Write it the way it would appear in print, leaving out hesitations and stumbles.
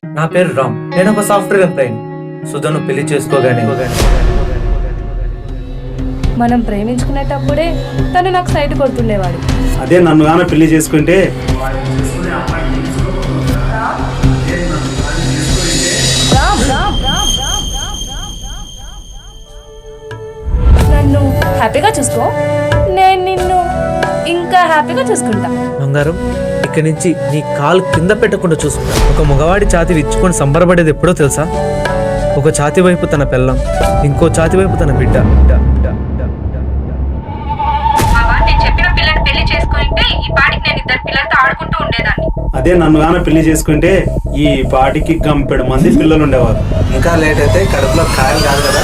నా పేరు రామ్, నేను ఒక సాఫ్ట్వేర్ ఎంప్లాయీ. సుధను పెళ్లి చేసుకోగానే మనం ప్రేమించుకునేటప్పుడే తను నాకు సైట్ కొడుతుండేవాడు. అదే నన్ను గాన పెళ్లి చేసుకుంటే నన్ను హ్యాపీగా చూసుకో, నేను నిన్ను ఇంకా హ్యాపీగా చూసుకుంటా. బంగారం, ఇక్కడి నుంచి నీ కాలు కింద పెట్టకుండా చూసుకుంటా. ఒక మగవాడి ఛాతి విచ్చుకొని సంబరపడేది ఎప్పుడో తెలుసా? ఒక ఛాతి వైపు తన పెళ్ళం, ఇంకో ఛాతి వైపు తన బిడ్డ. నేను చెప్పిన పిల్లని పెళ్లి చేసుకుంటే ఈ పాటికి నేను ఇద్దరు పిల్లలతో ఆడుకుంటూ ఉండేదాన్ని. అదే నన్ను గాన పెళ్లి చేసుకుంటే ఈ పాటికి గంపెడు మంది పిల్లలు ఉండేవారు. ఇంకా లేట్ అయితే కడుపులో కాయలు కాదు కదా.